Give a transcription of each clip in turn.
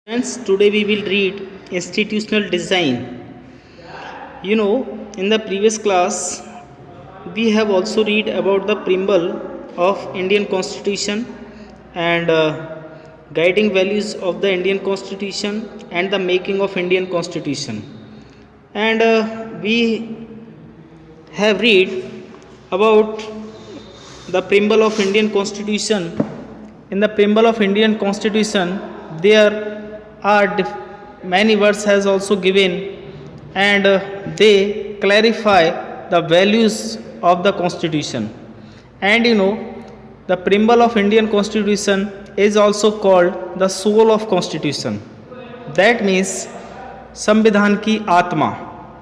Friends, today we will read institutional design. In the previous class, we have also read about the preamble of Indian Constitution and guiding values of the Indian Constitution and the making of Indian Constitution. And we have read about the preamble of Indian Constitution. In the preamble of Indian Constitution, there are many words has also given, and they clarify the values of the constitution. And the preamble of Indian Constitution is also called the soul of constitution. That means संविधान की आत्मा.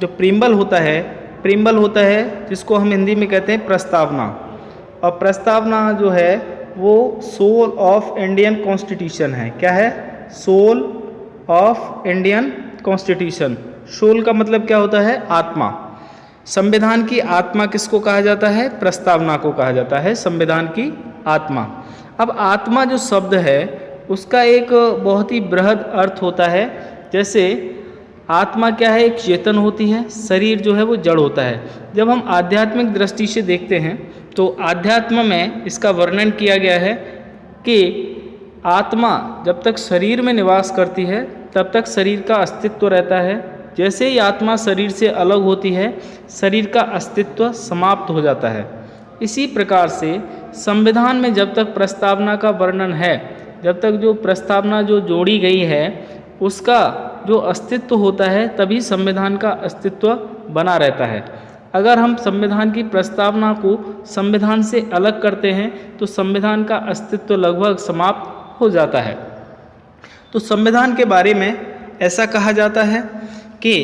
जो प्रीम्बल होता है जिसको हम हिंदी में कहते हैं प्रस्तावना, और प्रस्तावना जो है वो सोल ऑफ इंडियन कॉन्स्टिट्यूशन है. क्या है? Soul of Indian constitution. Soul का मतलब क्या होता है? आत्मा. संविधान की आत्मा किसको कहा जाता है? प्रस्तावना को कहा जाता है संविधान की आत्मा. अब आत्मा जो शब्द है उसका एक बहुत ही बृहद अर्थ होता है. जैसे आत्मा क्या है? एक चेतन होती है, शरीर जो है वो जड़ होता है. जब हम आध्यात्मिक दृष्टि से देखते हैं तो आध्यात्म में इसका वर्णन किया गया है कि आत्मा जब तक शरीर में निवास करती है तब तक शरीर का अस्तित्व रहता है. जैसे ही आत्मा शरीर से अलग होती है शरीर का अस्तित्व समाप्त हो जाता है. इसी प्रकार से संविधान में जब तक प्रस्तावना का वर्णन है, जब तक जो प्रस्तावना जो जोड़ी गई है उसका जो अस्तित्व होता है तभी संविधान का अस्तित्व बना रहता है. अगर हम संविधान की प्रस्तावना को संविधान से अलग करते हैं तो संविधान का अस्तित्व लगभग समाप्त हो जाता है. तो संविधान के बारे में ऐसा कहा जाता है कि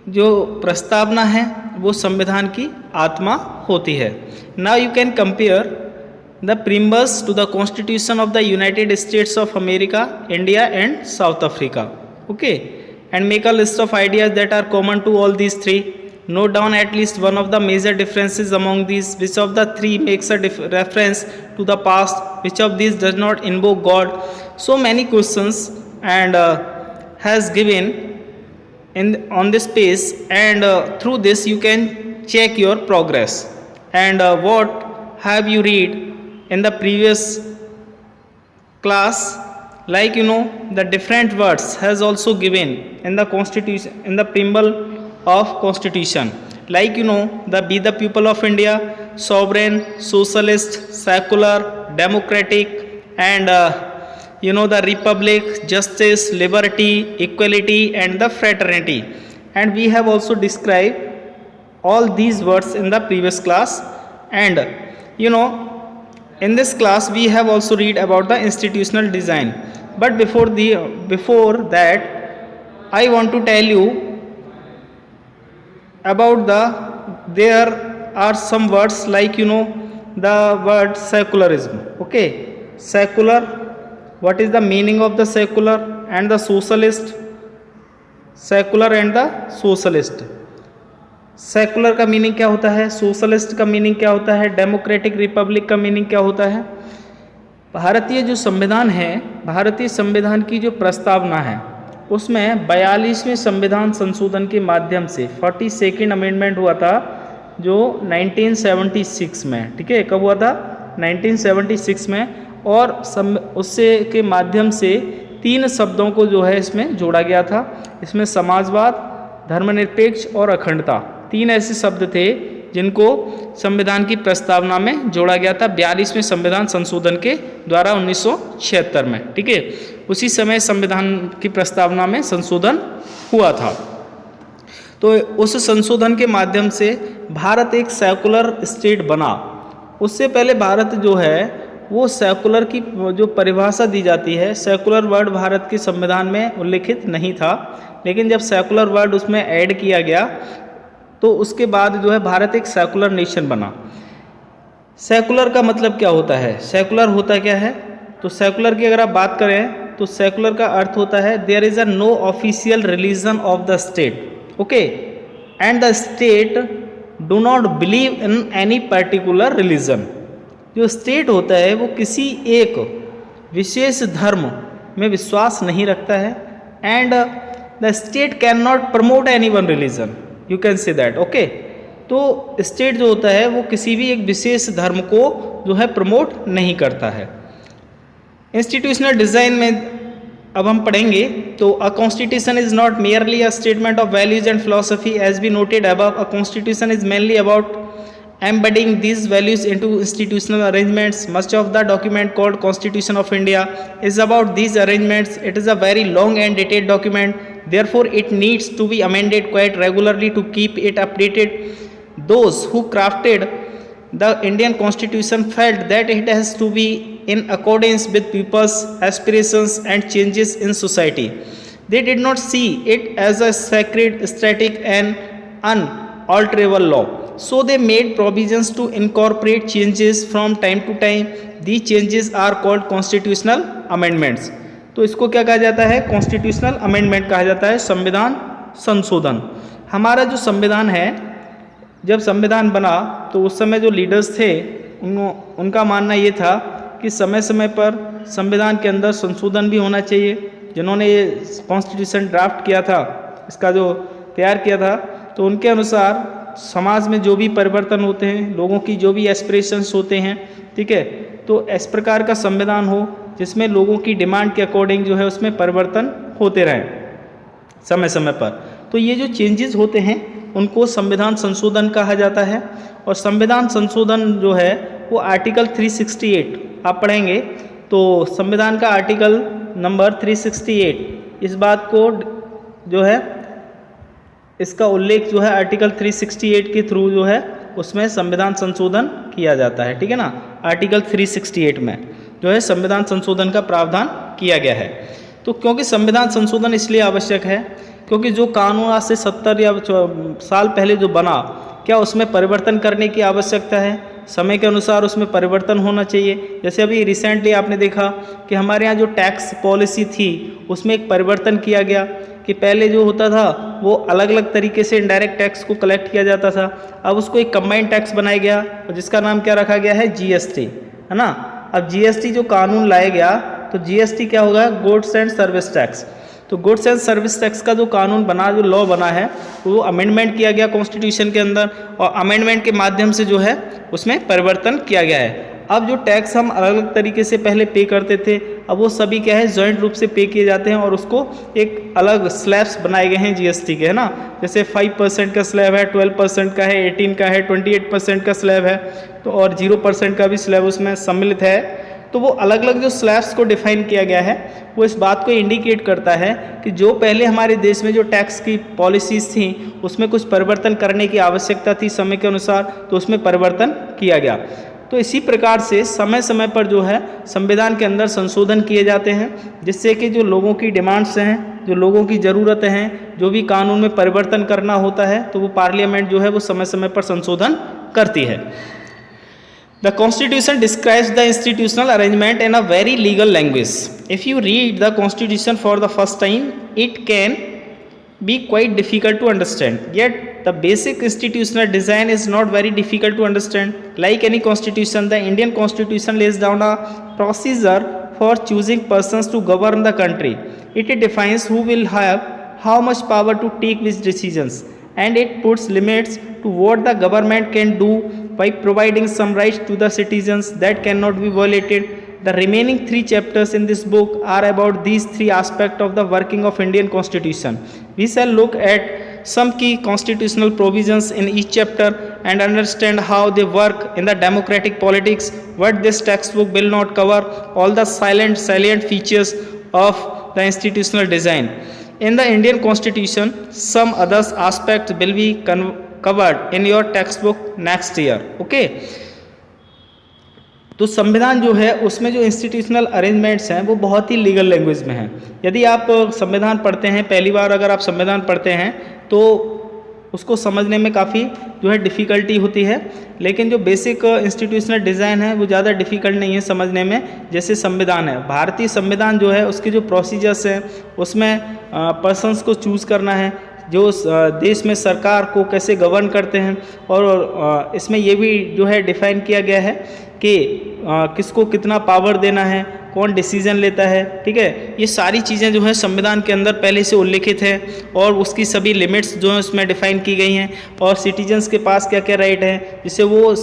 जो प्रस्तावना है वो संविधान की आत्मा होती है. Now you can compare the preambles to the constitution of the United States of America, India and South Africa. Okay, and make a list of ideas that are common to all these three. Note down at least one of the major differences among these. Which of the three makes a reference to the past? Which of these does not invoke God? So many questions and has given on this page, and through this you can check your progress. And what have you read in the previous class? Like the different words has also given in the constitution, in the preamble of constitution, like the be the people of India, sovereign, socialist, secular, democratic, and the republic, justice, liberty, equality, and the fraternity. And we have also described all these words in the previous class. And in this class we have also read about the institutional design. But before that I want to tell you about there are some words like the word secularism. Okay, secular, what is the meaning of the secular? And the socialist, secular and the socialist. Secular का meaning क्या होता है? Socialist का meaning क्या होता है? Democratic Republic का meaning क्या होता है? भारतीय जो संविधान है, भारतीय संविधान की जो प्रस्तावना है उसमें 42वें संविधान संशोधन के माध्यम से 42nd अमेंडमेंट हुआ था जो 1976 में. ठीक है, कब हुआ था? 1976 में. और उससे के माध्यम से 3 शब्दों को जो है इसमें जोड़ा गया था. इसमें समाजवाद, धर्मनिरपेक्ष और अखंडता, 3 ऐसे शब्द थे जिनको संविधान की प्रस्तावना में जोड़ा गया था 42वें संविधान संशोधन के द्वारा 1976 में. ठीक है, उसी समय संविधान की प्रस्तावना में संशोधन हुआ था. तो उस संशोधन के माध्यम से भारत एक सेकुलर स्टेट बना. उससे पहले भारत जो है वो सेकुलर की जो परिभाषा दी जाती है, सेकुलर वर्ड भारत के संविधान में उल्लिखित नहीं था. लेकिन जब सेकुलर वर्ड उसमें ऐड किया गया तो उसके बाद जो है भारत एक सेकुलर नेशन बना. सेकुलर का मतलब क्या होता है? सेकुलर होता क्या है? तो सेकुलर की अगर आप बात करें तो सेकुलर का अर्थ होता है there is a no official religion of the state. Okay, and the state do not believe in any particular religion. जो स्टेट होता है वो किसी एक विशेष धर्म में विश्वास नहीं रखता है। And the state can not promote any one religion, you can say that, okay. तो स्टेट जो होता है वो किसी भी एक विशेष धर्म को जो है प्रमोट नहीं करता है। इंस्टीट्यूशनल डिज़ाइन में अब हम पढ़ेंगे तो a constitution is not merely a statement of values and philosophy as be noted above. A constitution is mainly about embedding these values into institutional arrangements. Much of the document called Constitution of India is about these arrangements. It is a very long and detailed document, therefore it needs to be amended quite regularly to keep it updated. Those who crafted the Indian Constitution felt that it has to be in accordance with people's aspirations and changes in society. They did not see it as a sacred, static and unalterable law. So they made provisions to incorporate changes from time to time. These changes are called constitutional amendments. तो इसको क्या कहा जाता है? Constitutional amendment कहा जाता है, संविधान संशोधन। हमारा जो संविधान है, जब संविधान बना तो उस समय जो लीडर्स थे उनका मानना ये था कि समय समय पर संविधान के अंदर संशोधन भी होना चाहिए। जिन्होंने ये कॉन्स्टिट्यूशन ड्राफ्ट किया था, इसका जो तैयार किया था, तो उनके अनुसार समाज में जो भी परिवर्तन होते हैं, लोगों की जो भी एस्पिरेशंस होते हैं, ठीक है, तो इस प्रकार का संविधान हो जिसमें लोगों की डिमांड के अकॉर्डिंग जो है उसमें परिवर्तन होते रहें समय समय पर। तो ये जो चेंजेस होते हैं उनको संविधान संशोधन कहा जाता है। और संविधान संशोधन जो है वो आर्टिकल 368 आप पढ़ेंगे तो संविधान का आर्टिकल नंबर 368 इस बात को जो है इसका उल्लेख जो है आर्टिकल 368 के थ्रू जो है उसमें संविधान संशोधन किया जाता है, ठीक है ना। आर्टिकल 368 में जो है संविधान संशोधन का प्रावधान किया गया है। तो क्योंकि संविधान संशोधन इसलिए आवश्यक है क्योंकि जो कानून आज से 70 या साल पहले जो बना, क्या उसमें परिवर्तन करने की आवश्यकता है, समय के अनुसार उसमें परिवर्तन होना चाहिए। जैसे अभी रिसेंटली आपने देखा कि हमारे यहाँ जो टैक्स पॉलिसी थी उसमें एक परिवर्तन किया गया कि पहले जो होता था वो अलग अलग तरीके से इनडायरेक्ट टैक्स को कलेक्ट किया जाता था, अब उसको एक कंबाइंड टैक्स बनाया गया और जिसका नाम क्या रखा गया है, जीएसटी, है ना। अब जीएसटी जो कानून लाया गया तो जीएसटी क्या होगा, गुड्स एंड सर्विस टैक्स। तो गुड्स एंड सर्विस टैक्स का जो कानून बना, जो लॉ बना है, वो अमेंडमेंट किया गया कॉन्स्टिट्यूशन के अंदर और अमेंडमेंट के माध्यम से जो है उसमें परिवर्तन किया गया है। अब जो टैक्स हम अलग अलग तरीके से पहले पे करते थे, अब वो सभी क्या है जॉइंट रूप से पे किए जाते हैं और उसको एक अलग स्लैब्स बनाए गए हैं जीएसटी के, है ना। जैसे 5% का स्लैब है, 12% का है, 18 का है, 28% का स्लैब है, तो और 0% का भी स्लैब उसमें सम्मिलित है। तो वो अलग अलग जो स्लैब्स को डिफाइन किया गया है वो इस बात को इंडिकेट करता है कि जो पहले हमारे देश में जो टैक्स की पॉलिसीज़ थी उसमें कुछ परिवर्तन करने की आवश्यकता थी समय के अनुसार, तो उसमें परिवर्तन किया गया। तो इसी प्रकार से समय समय पर जो है संविधान के अंदर संशोधन किए जाते हैं जिससे कि जो लोगों की डिमांड्स हैं, जो लोगों की ज़रूरतें हैं, जो भी कानून में परिवर्तन करना होता है तो वो पार्लियामेंट जो है वो समय समय पर संशोधन करती है। The Constitution describes the institutional arrangement in a very legal language. If you read the Constitution for the first time, it can be quite difficult to understand. Yet, the basic institutional design is not very difficult to understand. Like any constitution, the Indian Constitution lays down a procedure for choosing persons to govern the country. It defines who will have how much power to take which decisions, and it puts limits to what the government can do by providing some rights to the citizens that cannot be violated. The remaining 3 chapters in this book are about these 3 aspects of the working of Indian Constitution. We shall look at some key constitutional provisions in each chapter and understand how they work in the democratic politics. What this textbook will not cover, all the salient features of the institutional design. In the Indian Constitution, some other aspects will be covered in your textbook next year. Okay? तो संविधान जो है उसमें जो institutional arrangements हैं वो बहुत ही legal language में हैं। यदि आप संविधान पढ़ते हैं, पहली बार अगर आप संविधान पढ़ते हैं तो उसको समझने में काफ़ी जो है डिफ़िकल्टी होती है, लेकिन जो बेसिक इंस्टीट्यूशनल डिज़ाइन है वो ज़्यादा डिफ़िकल्ट नहीं है समझने में जैसे संविधान है। भारतीय संविधान जो है उसके जो प्रोसीजर्स हैं उसमें पर्सन्स को चूज़ करना है, जो देश में सरकार को कैसे गवर्न करते हैं, और इसमें ये भी जो है डिफ़ाइन किया गया है कि किसको कितना पावर देना है, कौन डिसीजन लेता है, ठीक है। ये सारी चीज़ें जो है संविधान के अंदर पहले से उल्लिखित है और उसकी सभी लिमिट्स जो है उसमें डिफाइन की गई हैं और सिटीजन्स के पास क्या क्या राइट है, जिससे वो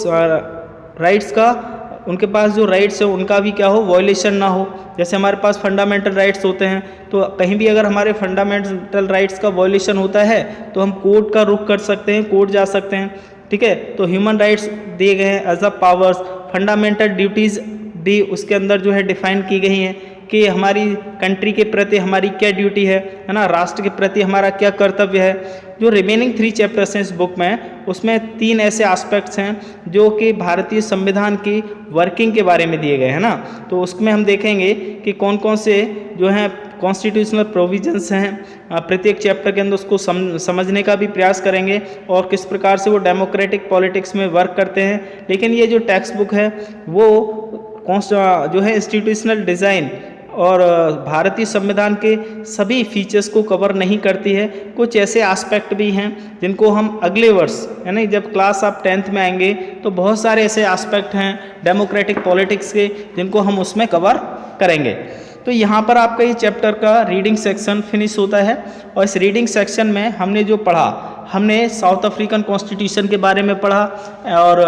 राइट्स का, उनके पास जो राइट्स है उनका भी क्या हो, वायलेशन ना हो। जैसे हमारे पास फंडामेंटल राइट्स होते हैं, तो कहीं भी अगर हमारे फंडामेंटल राइट्स का वायलेशन होता है तो हम कोर्ट का रुख कर सकते हैं, कोर्ट जा सकते हैं, ठीक है। तो ह्यूमन राइट्स दिए गए हैं as a powers, fundamental duties भी उसके अंदर जो है डिफाइन की गई हैं कि हमारी कंट्री के प्रति हमारी क्या ड्यूटी है ना, राष्ट्र के प्रति हमारा क्या कर्तव्य है। जो रिमेनिंग 3 चैप्टर्स हैं इस बुक में, उसमें 3 ऐसे एस्पेक्ट्स हैं जो कि भारतीय संविधान की वर्किंग के बारे में दिए गए हैं ना। तो उसमें हम देखेंगे कि कौन कौन से जो हैं कॉन्स्टिट्यूशनल प्रोविजंस हैं प्रत्येक चैप्टर के अंदर, उसको समझने का भी प्रयास करेंगे और किस प्रकार से वो डेमोक्रेटिक पॉलिटिक्स में वर्क करते हैं। लेकिन ये जो टेक्स्ट बुक है वो जो है इंस्टीट्यूशनल डिज़ाइन और भारतीय संविधान के सभी फीचर्स को कवर नहीं करती है। कुछ ऐसे एस्पेक्ट भी हैं जिनको हम अगले वर्ष यानी जब क्लास आप 10th में आएंगे तो बहुत सारे ऐसे एस्पेक्ट हैं डेमोक्रेटिक पॉलिटिक्स के जिनको हम उसमें कवर करेंगे। तो यहाँ पर आपका ये चैप्टर का रीडिंग सेक्शन फिनिश होता है और इस रीडिंग सेक्शन में हमने जो पढ़ा, हमने साउथ अफ्रीकन कॉन्स्टिट्यूशन के बारे में पढ़ा और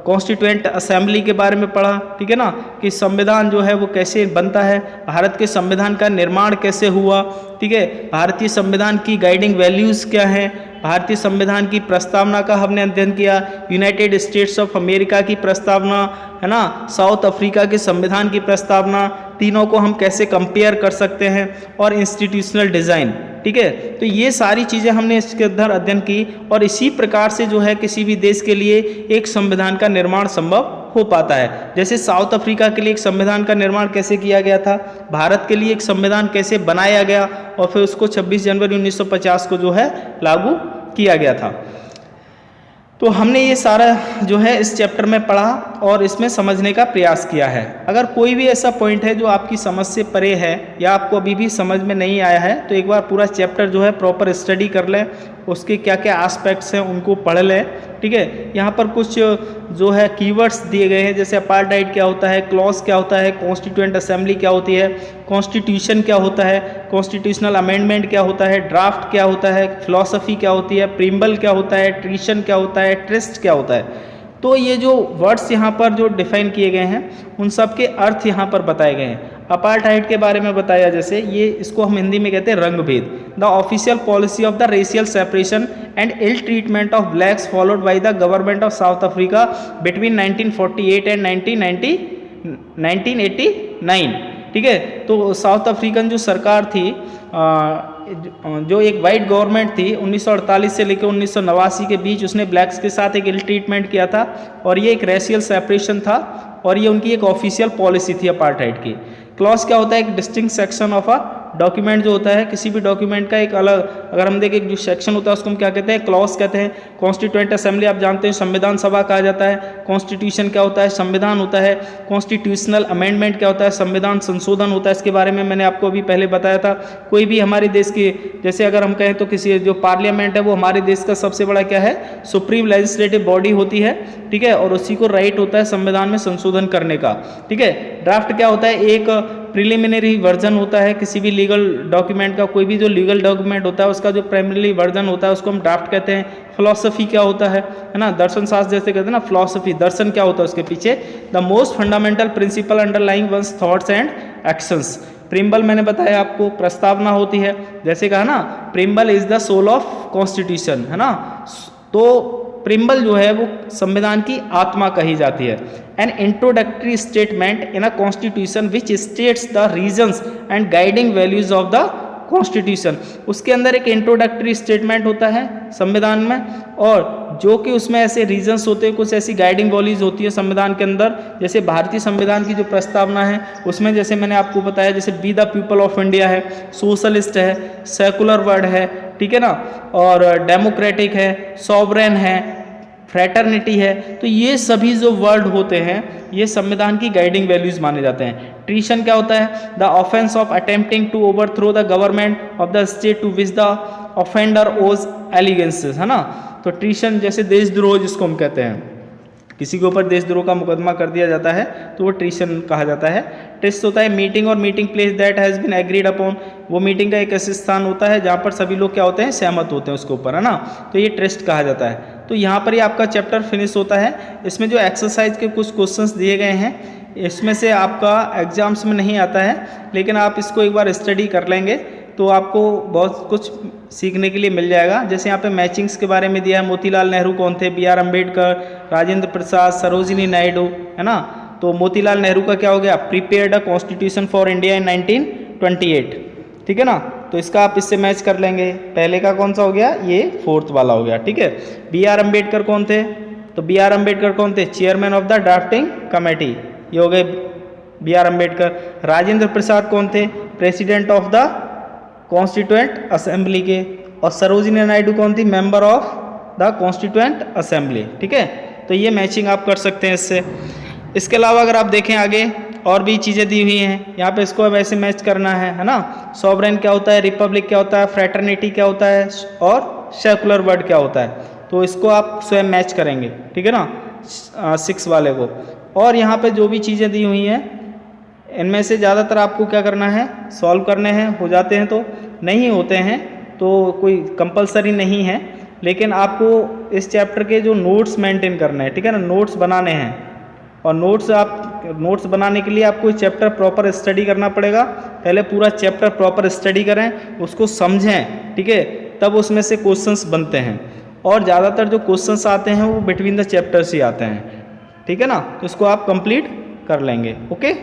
कॉन्स्टिट्यूएंट असेंबली के बारे में पढ़ा, ठीक है ना, कि संविधान जो है वो कैसे बनता है, भारत के संविधान का निर्माण कैसे हुआ, ठीक है, भारतीय संविधान की गाइडिंग वैल्यूज़ क्या हैं, भारतीय संविधान की प्रस्तावना का हमने अध्ययन किया, यूनाइटेड स्टेट्स ऑफ अमेरिका की प्रस्तावना है ना, साउथ अफ्रीका के संविधान की प्रस्तावना, तीनों को हम कैसे कंपेयर कर सकते हैं और इंस्टीट्यूशनल डिज़ाइन, ठीक है। तो ये सारी चीज़ें हमने इसके अंदर अध्ययन की और इसी प्रकार से जो है किसी भी देश के लिए एक संविधान का निर्माण संभव हो पाता है। जैसे साउथ अफ्रीका के लिए एक संविधान का निर्माण कैसे किया गया था, भारत के लिए एक संविधान कैसे बनाया गया और फिर उसको 26 जनवरी 1950 को जो है लागू किया गया था। तो हमने ये सारा जो है इस चैप्टर में पढ़ा और इसमें समझने का प्रयास किया है। अगर कोई भी ऐसा पॉइंट है जो आपकी समझ से परे है या आपको अभी भी समझ में नहीं आया है तो एक बार पूरा चैप्टर जो है प्रॉपर स्टडी कर लें, उसके क्या क्या एस्पेक्ट्स हैं उनको पढ़ लें, ठीक है। यहाँ पर कुछ जो है कीवर्ड्स दिए गए हैं, जैसे अपार्टाइड क्या होता है, क्लॉज क्या होता है, कॉन्स्टिट्यूएंट असेंबली क्या होती है, कॉन्स्टिट्यूशन क्या होता है, कॉन्स्टिट्यूशनल अमेंडमेंट क्या होता है, ड्राफ्ट क्या होता है, फिलॉसफी क्या होती है, प्रीम्बल क्या होता है, ट्रीशन क्या होता है, ट्रस्ट क्या होता है। तो ये जो वर्ड्स यहाँ पर जो डिफाइन किए गए हैं उन सब के अर्थ यहाँ पर बताए गए हैं। अपार्टाइड के बारे में बताया, जैसे ये इसको हम हिंदी में कहते हैं रंगभेद, the official policy of the racial separation and ill treatment of blacks followed by the government of South Africa between 1948 and 1989, ठीक है। तो साउथ अफ्रीकन जो सरकार थी, जो एक वाइट गवर्नमेंट थी 1948 से लेकर 1989 के बीच, उसने ब्लैक्स के साथ एक इल ट्रीटमेंट किया था और ये एक रेशियल सेपरेशन था और ये उनकी एक ऑफिशियल पॉलिसी थी अपार्टाइड की। क्लॉज क्या होता है, एक distinct section of a document जो होता है, किसी भी डॉक्यूमेंट का एक अलग, अगर हम देखें जो सेक्शन होता है उसको हम क्या कहते हैं, क्लॉज कहते हैं। कॉन्स्टिट्यूएंट असेंबली आप जानते हैं संविधान सभा कहा जाता है। कॉन्स्टिट्यूशन क्या होता है, संविधान होता है। कॉन्स्टिट्यूशनल अमेंडमेंट क्या होता है, संविधान संशोधन होता है। इसके बारे में मैंने आपको अभी पहले बताया था। कोई भी हमारे देश की, जैसे अगर हम कहें तो किसी जो पार्लियामेंट है वो हमारे देश का सबसे बड़ा क्या है, सुप्रीम लेजिस्लेटिव बॉडी होती है, ठीक है, और उसी को राइट होता है संविधान में संशोधन करने का, ठीक है। ड्राफ्ट क्या होता है, एक प्रिलिमिनरी वर्जन होता है किसी भी लीगल डॉक्यूमेंट का। कोई भी जो लीगल डॉक्यूमेंट होता है उसका जो प्राइमरी वर्जन होता है उसको हम ड्राफ्ट कहते हैं। फिलॉसफी क्या होता है ना, दर्शन शास्त्र जैसे कहते हैं ना, फिलॉसफी दर्शन क्या होता है उसके पीछे, the most fundamental principle underlying one's thoughts and actions. Preamble मैंने बताया आपको, प्रस्तावना होती है, जैसे कहा ना preamble is the soul of constitution, है ना। तो प्रीम्बल जो है वो संविधान की आत्मा कही जाती है। N introductory statement in a constitution which states the reasons and guiding values of the constitution. उसके अंदर एक इंट्रोडक्टरी स्टेटमेंट होता है संविधान में, और जो कि उसमें ऐसे रीजंस होते हैं, कुछ ऐसी गाइडिंग वैल्यूज होती है संविधान के अंदर। जैसे भारतीय संविधान की जो प्रस्तावना है उसमें जैसे मैंने आपको बताया, जैसे be the people of India है, सोशलिस्ट है, सेकुलर वर्ड है, ठीक है ना, और डेमोक्रेटिक है, सॉवरेन है, फ्रेटर्निटी है। तो ये सभी जो वर्ड होते हैं ये संविधान की गाइडिंग वैल्यूज माने जाते हैं। ट्रीशन क्या होता है, the offence of attempting to overthrow the government of the state to which the offender owes allegiances, है ना। तो ट्रीशन जैसे देशद्रोह जिसको हम कहते हैं, किसी के ऊपर देशद्रोह का मुकदमा कर दिया जाता है तो वो ट्रीसन कहा जाता है। ट्रिस्ट होता है मीटिंग और meeting place that has been agreed upon, वो मीटिंग का एक ऐसे स्थान होता है जहाँ पर सभी लोग क्या होते हैं, सहमत होते हैं उसके ऊपर, है ना, तो ये ट्रिस्ट कहा जाता है। तो यहाँ पर ही आपका चैप्टर फिनिश होता है। इसमें जो एक्सरसाइज के कुछ क्वेश्चंस दिए गए हैं, इसमें से आपका एग्जाम्स में नहीं आता है, लेकिन आप इसको एक बार स्टडी कर लेंगे तो आपको बहुत कुछ सीखने के लिए मिल जाएगा। जैसे यहाँ पे मैचिंग्स के बारे में दिया है, मोतीलाल नेहरू कौन थे, B.R. अम्बेडकर, राजेंद्र प्रसाद, सरोजिनी नायडू, है ना। तो मोतीलाल नेहरू का क्या हो गया, prepared a constitution for India in 1928, ठीक है ना। तो इसका आप इससे मैच कर लेंगे। पहले का कौन सा हो गया, ये 4th वाला हो गया, ठीक है। B.R. अम्बेडकर कौन थे, तो B.R. अम्बेडकर कौन थे, chairman of the drafting committee, ये हो गए B.R. अम्बेडकर। राजेंद्र प्रसाद कौन थे, president of the constituent assembly के। और सरोजिनी नायडू कौन थी, member of the constituent assembly, ठीक है। तो ये मैचिंग आप कर सकते हैं इससे। इसके अलावा अगर आप देखें आगे और भी चीज़ें दी हुई हैं यहाँ पे, इसको अब ऐसे मैच करना है ना। सॉवरेन क्या होता है, रिपब्लिक क्या होता है, फ्रेटर्निटी क्या होता है और सेकुलर वर्ड क्या होता है, तो इसको आप स्वयं मैच करेंगे, ठीक है ना, 6 वाले को। और यहाँ पे जो भी चीज़ें दी हुई हैं इनमें से ज़्यादातर आपको क्या करना है, सॉल्व करने हैं। हो जाते हैं तो नहीं होते हैं तो कोई कंपलसरी नहीं है, लेकिन आपको इस चैप्टर के जो नोट्स मेंटेन करने हैं, ठीक है ना, नोट्स बनाने हैं। और नोट्स बनाने के लिए आपको चैप्टर प्रॉपर स्टडी करना पड़ेगा। पहले पूरा चैप्टर प्रॉपर स्टडी करें, उसको समझें, ठीक है, तब उसमें से क्वेश्चंस बनते हैं। और ज़्यादातर जो क्वेश्चंस आते हैं वो बिटवीन द चैप्टर्स ही आते हैं, ठीक है ना। तो इसको आप कंप्लीट कर लेंगे, ओके।